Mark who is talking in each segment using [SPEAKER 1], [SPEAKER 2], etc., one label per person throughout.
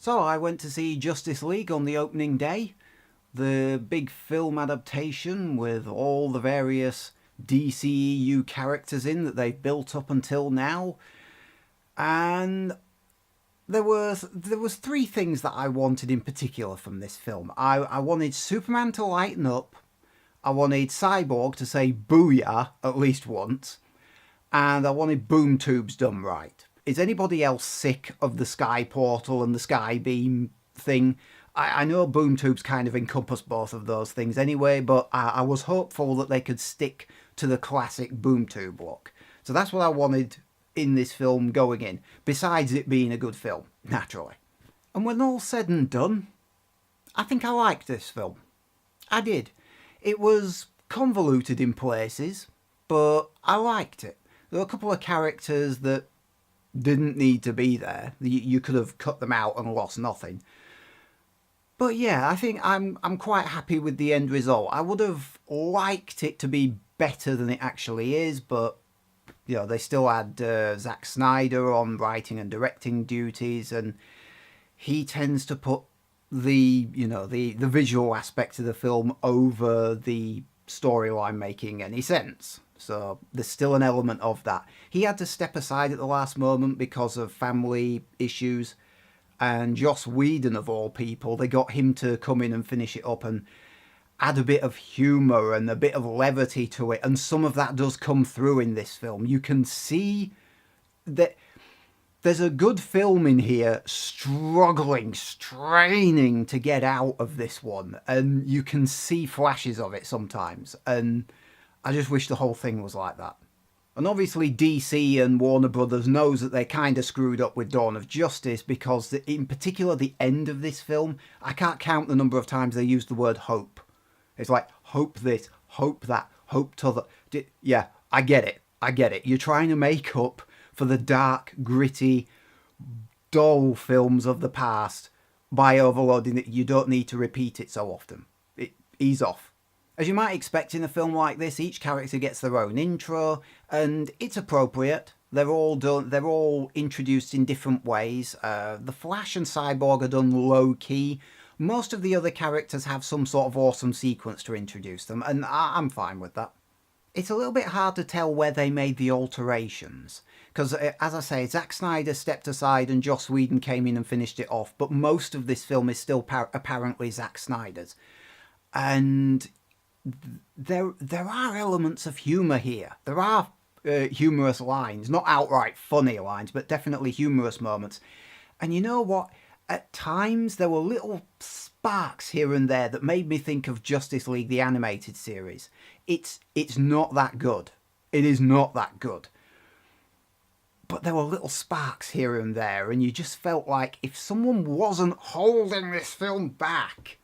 [SPEAKER 1] So I went to see Justice League on the opening day, the big film adaptation with all the various DCEU characters in that they've built up until now. And there was three things that I wanted in particular from this film. I wanted Superman to lighten up, I wanted Cyborg to say booyah at least once, and I wanted boom tubes done right. Is anybody else sick of the sky portal and the sky beam thing? I know boom tubes kind of encompass both of those things anyway, but I was hopeful that they could stick to the classic boom tube look. So that's what I wanted in this film going in, besides it being a good film, naturally. And when all said and done, I think I liked this film. I did. It was convoluted in places, but I liked it. There were a couple of characters that didn't need to be there. You could have cut them out and lost nothing. But yeah, I think I'm quite happy with the end result. I would have liked it to be better than it actually is, but you know, they still had Zack Snyder on writing and directing duties, and he tends to put the visual aspect of the film over the storyline making any sense. So there's still an element of that. He had to step aside at the last moment because of family issues, and Joss Whedon, of all people, they got him to come in and finish it up and add a bit of humour and a bit of levity to it, and some of that does come through in this film. You can see that there's a good film in here struggling, straining to get out of this one, and you can see flashes of it sometimes, and I just wish the whole thing was like that. And obviously DC and Warner Brothers knows that they kind of screwed up with Dawn of Justice, because in particular the end of this film, I can't count the number of times they used the word hope. It's like, hope this, hope that, hope t'other. Yeah, I get it. You're trying to make up for the dark, gritty, dull films of the past by overloading it. You don't need to repeat it so often. Ease off. As you might expect in a film like this, each character gets their own intro, and it's appropriate. They're all introduced in different ways. The Flash and Cyborg are done low key. Most of the other characters have some sort of awesome sequence to introduce them, and I'm fine with that. It's a little bit hard to tell where they made the alterations, because, as I say, Zack Snyder stepped aside and Joss Whedon came in and finished it off, but most of this film is still apparently Zack Snyder's. And there are elements of humour here. There are humorous lines, not outright funny lines, but definitely humorous moments. And you know what? At times there were little sparks here and there that made me think of Justice League the animated series. It's not that good. It is not that good. But there were little sparks here and there, and you just felt like if someone wasn't holding this film back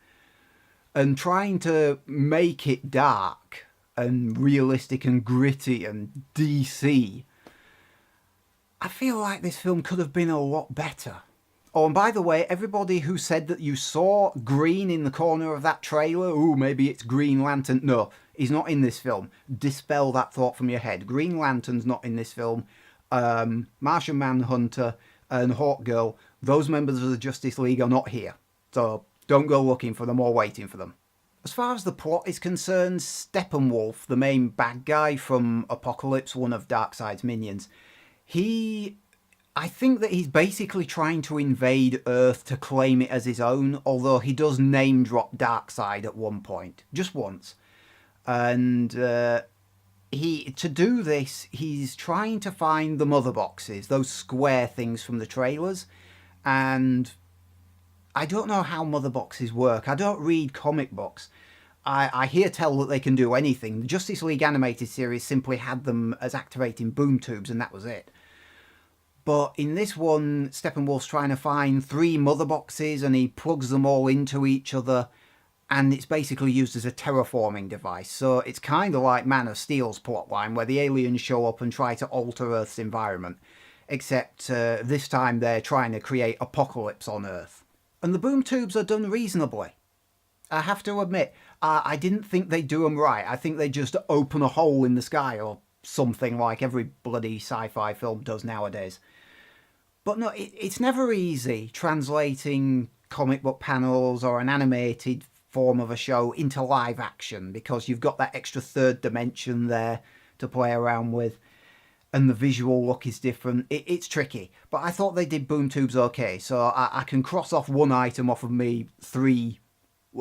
[SPEAKER 1] and trying to make it dark and realistic and gritty and DC, I feel like this film could have been a lot better. Oh, and by the way, everybody who said that you saw green in the corner of that trailer, ooh, maybe it's Green Lantern. No, he's not in this film. Dispel that thought from your head. Green Lantern's not in this film. Martian Manhunter and Hawkgirl, those members of the Justice League are not here. So don't go looking for them or waiting for them. As far as the plot is concerned, Steppenwolf, the main bad guy from Apocalypse, one of Darkseid's minions, I think that he's basically trying to invade Earth to claim it as his own, although he does name drop Darkseid at one point, just once. And to do this, he's trying to find the mother boxes, those square things from the trailers, and I don't know how mother boxes work. I don't read comic books. I hear tell that they can do anything. The Justice League animated series simply had them as activating boom tubes, and that was it. But in this one, Steppenwolf's trying to find 3 mother boxes, and he plugs them all into each other, and it's basically used as a terraforming device. So it's kind of like Man of Steel's plotline, where the aliens show up and try to alter Earth's environment. Except this time they're trying to create apocalypse on Earth. And the boom tubes are done reasonably. I have to admit, I didn't think they'd do them right. I think they just open a hole in the sky or something like every bloody sci-fi film does nowadays. But no, it's never easy translating comic book panels or an animated form of a show into live action, because you've got that extra third dimension there to play around with, and the visual look is different. It's tricky, but I thought they did Boom Tubes okay, so I can cross off one item off of me 3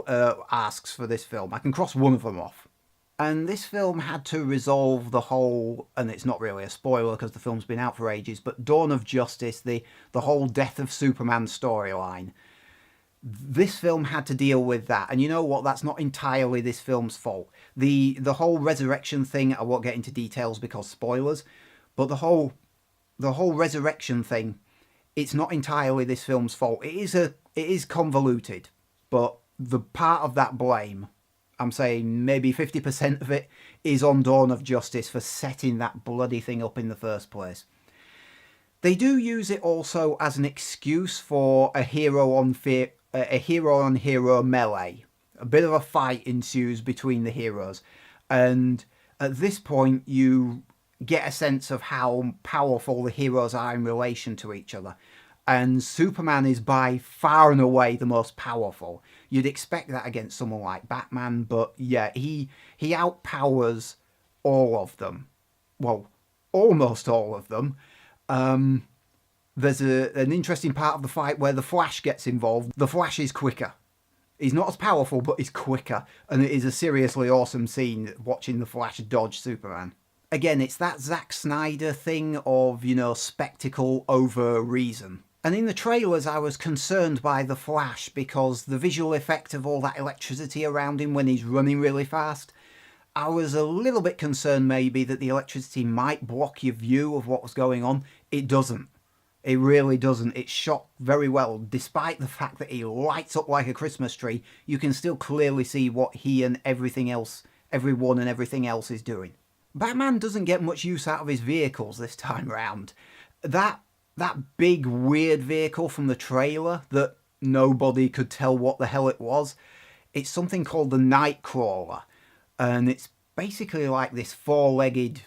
[SPEAKER 1] asks for this film. I can cross one of them off. And this film had to resolve the whole, and it's not really a spoiler because the film's been out for ages, but Dawn of Justice, the whole death of Superman storyline. This film had to deal with that, and you know what? That's not entirely this film's fault. The whole resurrection thing, I won't get into details because spoilers, but the whole resurrection thing, it's not entirely this film's fault. It is convoluted, but the part of that blame, I'm saying maybe 50% of it, is on Dawn of Justice for setting that bloody thing up in the first place. They do use it also as an excuse for a hero-on-hero melee. A bit of a fight ensues between the heroes, and at this point you get a sense of how powerful the heroes are in relation to each other. And Superman is by far and away the most powerful. You'd expect that against someone like Batman, but yeah, he outpowers all of them. Well, almost all of them. There's an interesting part of the fight where the Flash gets involved. The Flash is quicker. He's not as powerful, but he's quicker. And it is a seriously awesome scene watching the Flash dodge Superman. Again, it's that Zack Snyder thing of, spectacle over reason. And in the trailers, I was concerned by the Flash because the visual effect of all that electricity around him when he's running really fast, I was a little bit concerned maybe that the electricity might block your view of what was going on. It doesn't. It really doesn't. It's shot very well. Despite the fact that he lights up like a Christmas tree, you can still clearly see what he and everyone and everything else is doing. Batman doesn't get much use out of his vehicles this time round. That big weird vehicle from the trailer that nobody could tell what the hell it was, it's something called the Nightcrawler, and it's basically like this 4-legged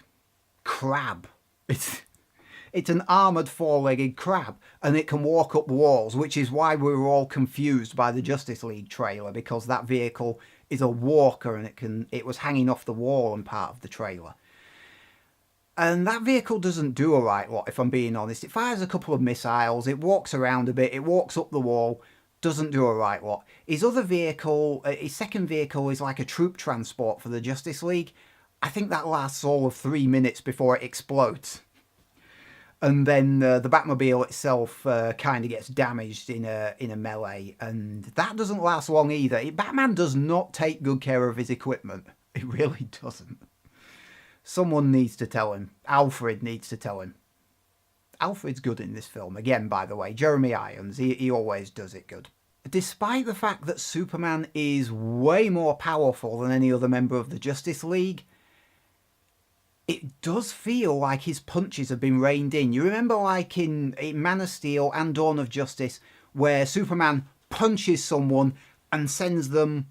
[SPEAKER 1] crab. It's an armoured 4-legged crab, and it can walk up walls, which is why we were all confused by the Justice League trailer, because that vehicle is a walker and it was hanging off the wall and part of the trailer. And that vehicle doesn't do a right lot, if I'm being honest. It fires a couple of missiles, it walks around a bit, it walks up the wall, doesn't do a right lot. His other vehicle, his second vehicle, is like a troop transport for the Justice League. I think that lasts all of 3 minutes before it explodes. And then the Batmobile itself kind of gets damaged in a melee, and that doesn't last long either. Batman does not take good care of his equipment. It really doesn't. Someone needs to tell him. Alfred needs to tell him. Alfred's good in this film. Again, by the way, Jeremy Irons, he always does it good. Despite the fact that Superman is way more powerful than any other member of the Justice League, it does feel like his punches have been reined in. You remember like in Man of Steel and Dawn of Justice, where Superman punches someone and sends them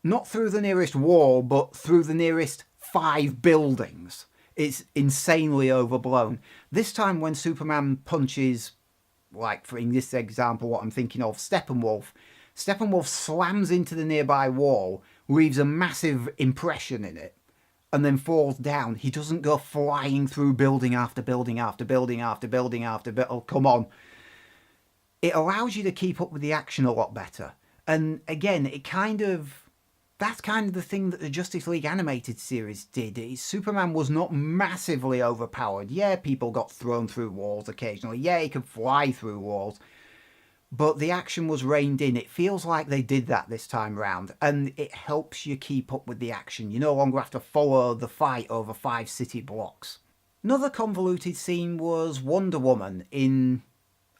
[SPEAKER 1] not through the nearest wall, but through the nearest 5 buildings. It's insanely overblown. This time when Superman punches, like for in this example what I'm thinking of, Steppenwolf slams into the nearby wall, leaves a massive impression in it, and then falls down. He doesn't go flying through building after building after building after building after building. Oh, come on. It allows you to keep up with the action a lot better. And again, that's kind of the thing that the Justice League animated series did. Superman was not massively overpowered. Yeah, people got thrown through walls occasionally. Yeah, he could fly through walls. But the action was reined in. It feels like they did that this time round, and it helps you keep up with the action. You no longer have to follow the fight over 5 city blocks. Another convoluted scene was Wonder Woman in...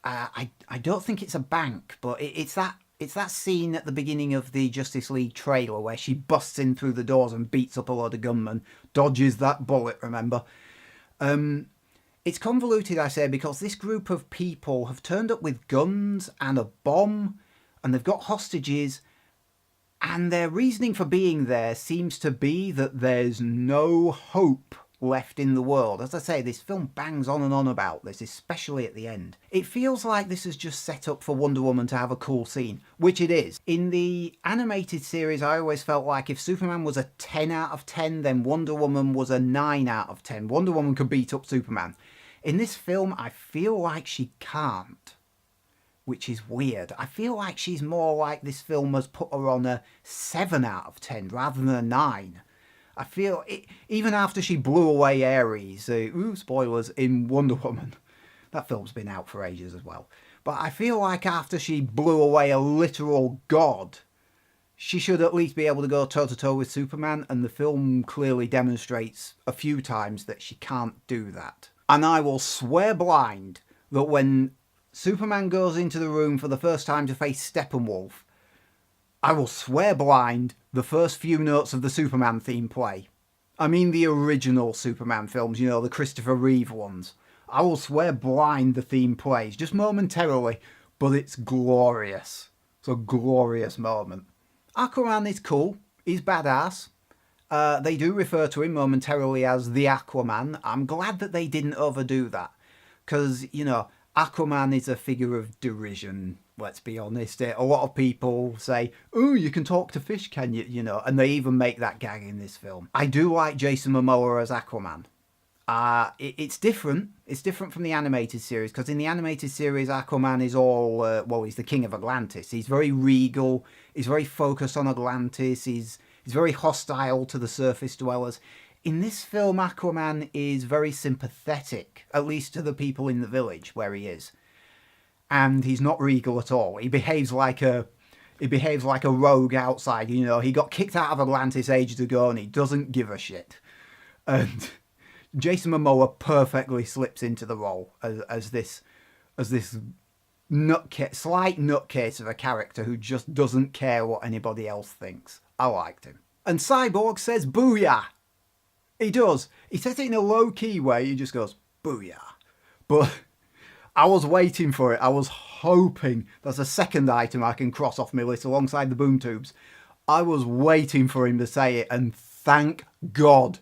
[SPEAKER 1] I don't think it's a bank, but it's that scene at the beginning of the Justice League trailer where she busts in through the doors and beats up a load of gunmen. Dodges that bullet, remember? It's convoluted, I say, because this group of people have turned up with guns and a bomb, and they've got hostages, and their reasoning for being there seems to be that there's no hope left in the world. As I say, this film bangs on and on about this, especially at the end. It feels like this is just set up for Wonder Woman to have a cool scene, which it is. In the animated series, I always felt like if Superman was a 10 out of 10, then Wonder Woman was a 9 out of 10. Wonder Woman could beat up Superman. In this film, I feel like she can't, which is weird. I feel like she's more like this film has put her on a 7 out of 10 rather than a 9. I feel, even after she blew away Ares, spoilers, in Wonder Woman. That film's been out for ages as well. But I feel like after she blew away a literal god, she should at least be able to go toe-to-toe with Superman, and the film clearly demonstrates a few times that she can't do that. And I will swear blind that when Superman goes into the room for the first time to face Steppenwolf, I will swear blind the first few notes of the Superman theme play. I mean the original Superman films, you know, the Christopher Reeve ones. I will swear blind the theme plays, just momentarily, but it's glorious. It's a glorious moment. Aquaman is cool. He's badass. They do refer to him momentarily as the Aquaman. I'm glad that they didn't overdo that. Because, you know, Aquaman is a figure of derision, let's be honest. A lot of people say, oh, you can talk to fish, can you? You know, and they even make that gag in this film. I do like Jason Momoa as Aquaman. It's different. It's different from the animated series, because in the animated series, Aquaman is all, well, he's the king of Atlantis. He's very regal. He's very focused on Atlantis. He's very hostile to the surface dwellers. In this film, Aquaman is very sympathetic, at least to the people in the village where he is. And he's not regal at all. He behaves like a rogue outside, you know. He got kicked out of Atlantis ages ago and he doesn't give a shit. And Jason Momoa perfectly slips into the role as this slight nutcase of a character who just doesn't care what anybody else thinks. I liked him. And Cyborg says booyah. He does. He says it in a low-key way. He just goes, booyah. But I was waiting for it. I was hoping. That's a second item I can cross off my list alongside the boom tubes. I was waiting for him to say it, and thank God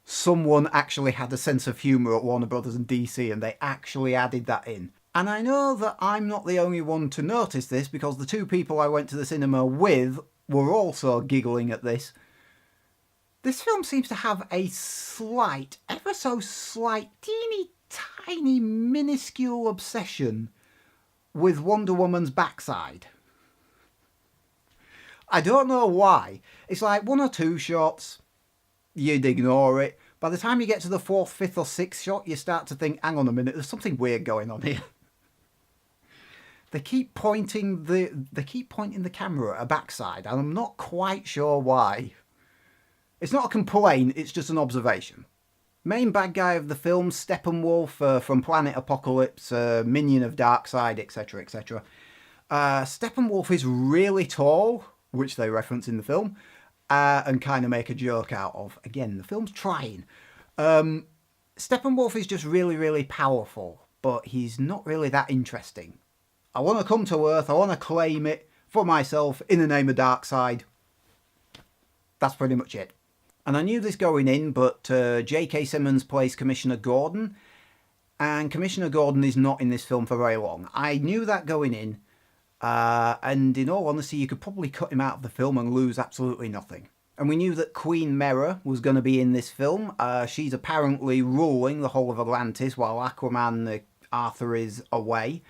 [SPEAKER 1] someone actually had a sense of humour at Warner Brothers and DC, and they actually added that in. And I know that I'm not the only one to notice this, because the two people I went to the cinema with were also giggling at this. This film seems to have a slight, ever so slight, teeny tiny, minuscule obsession with Wonder Woman's backside. I don't know why. It's like one or two shots, you'd ignore it. By the time you get to the fourth, fifth or sixth shot, you start to think, hang on a minute, there's something weird going on here. They keep pointing the camera at a backside, and I'm not quite sure why. It's not a complaint, it's just an observation. Main bad guy of the film, Steppenwolf from Planet Apocalypse, minion of Darkseid, etc, etc. Steppenwolf is really tall, which they reference in the film, and kind of make a joke out of. Again, the film's trying. Steppenwolf is just really, really powerful, but he's not really that interesting. I want to come to Earth, I want to claim it for myself in the name of Darkseid. That's pretty much it. And I knew this going in, but J.K. Simmons plays Commissioner Gordon, and Commissioner Gordon is not in this film for very long. I knew that going in, and in all honesty, you could probably cut him out of the film and lose absolutely nothing. And we knew that Queen Mera was going to be in this film. She's apparently ruling the whole of Atlantis while Aquaman, Arthur, is away.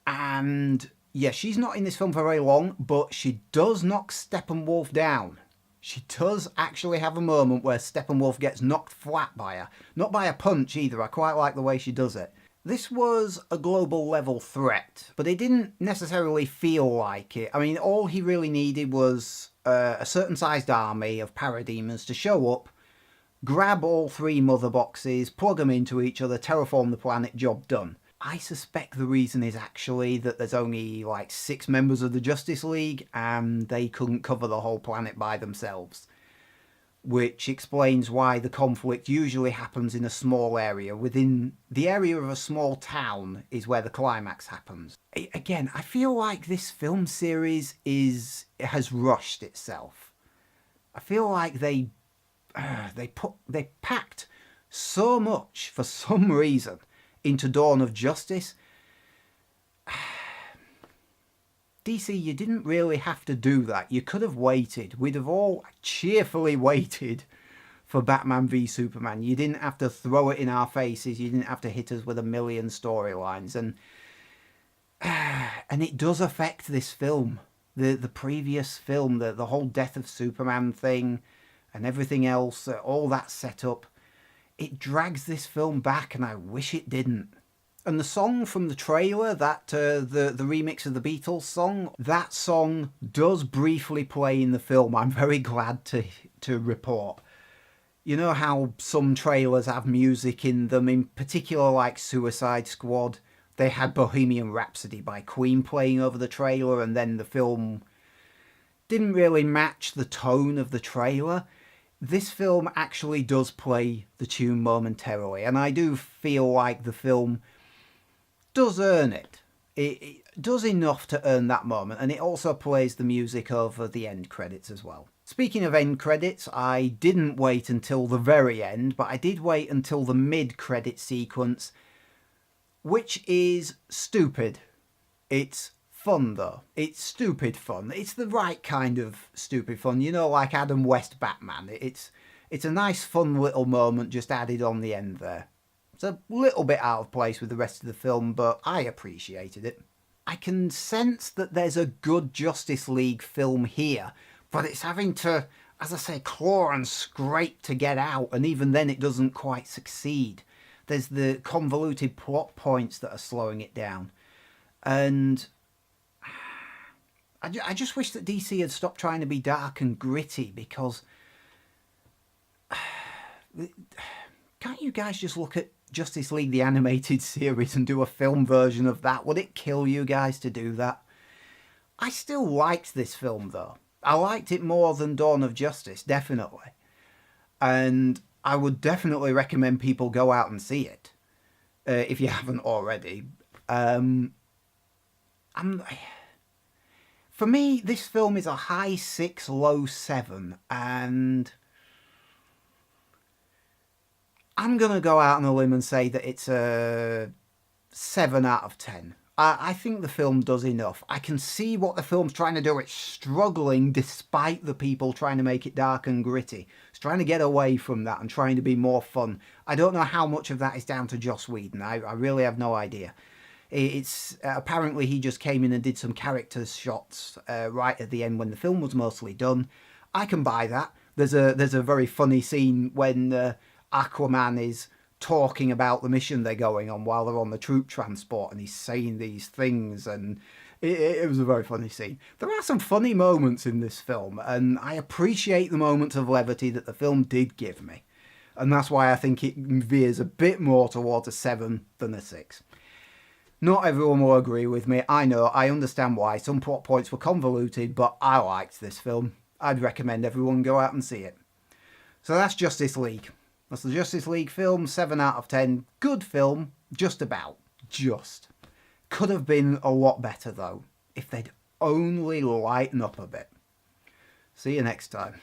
[SPEAKER 1] And yeah, she's not in this film for very long, but she does knock Steppenwolf down. She does actually have a moment where Steppenwolf gets knocked flat by her. Not by a punch either, I quite like the way she does it. This was a global level threat, but it didn't necessarily feel like it. I mean, all he really needed was a certain sized army of parademons to show up, grab all three mother boxes, plug them into each other, terraform the planet, job done. I suspect the reason is actually that there's only like 6 members of the Justice League and they couldn't cover the whole planet by themselves. Which explains why the conflict usually happens in a small area. Within the area of a small town is where the climax happens. Again, I feel like this film series has rushed itself. I feel like they packed so much, for some reason, into Dawn of Justice. DC, you didn't really have to do that. You could have waited. We'd have all cheerfully waited for Batman v Superman. You didn't have to throw it in our faces. You didn't have to hit us with a million storylines. And it does affect this film. The previous film, the whole death of Superman thing and everything else, all that setup, it drags this film back, and I wish it didn't. And the song from the trailer, that the remix of the Beatles song, that song does briefly play in the film. I'm very glad to report. You know how some trailers have music in them, in particular like Suicide Squad. They had Bohemian Rhapsody by Queen playing over the trailer, and then the film didn't really match the tone of the trailer. This film actually does play the tune momentarily, and I do feel like the film does earn it. It does enough to earn that moment, and it also plays the music over the end credits as well. Speaking of end credits, I didn't wait until the very end, but I did wait until the mid-credit sequence, which is stupid. It's fun though. It's stupid fun. It's the right kind of stupid fun, you know, like Adam West Batman. It's a nice fun little moment just added on the end there. It's a little bit out of place with the rest of the film, but I appreciated it. I can sense that there's a good Justice League film here, but it's having to, as I say, claw and scrape to get out, and even then it doesn't quite succeed. There's the convoluted plot points that are slowing it down. And I just wish that DC had stopped trying to be dark and gritty, because can't you guys just look at Justice League the Animated Series and do a film version of that? Would it kill you guys to do that? I still liked this film though. I liked it more than Dawn of Justice, definitely. And I would definitely recommend people go out and see it, if you haven't already. For me, this film is a high 6, low 7, and I'm going to go out on a limb and say that it's a 7 out of 10. I think the film does enough. I can see what the film's trying to do. It's struggling despite the people trying to make it dark and gritty. It's trying to get away from that and trying to be more fun. I don't know how much of that is down to Joss Whedon. I really have no idea. It's apparently he just came in and did some character shots right at the end when the film was mostly done. I can buy that. There's a very funny scene when Aquaman is talking about the mission they're going on while they're on the troop transport, and he's saying these things, and it was a very funny scene. There are some funny moments in this film, and I appreciate the moments of levity that the film did give me, and that's why I think it veers a bit more towards a 7 than a 6. Not everyone will agree with me. I know, I understand why. Some plot points were convoluted, but I liked this film. I'd recommend everyone go out and see it. So that's Justice League. That's the Justice League film, 7 out of 10. Good film, just about. Just. Could have been a lot better though, if they'd only lighten up a bit. See you next time.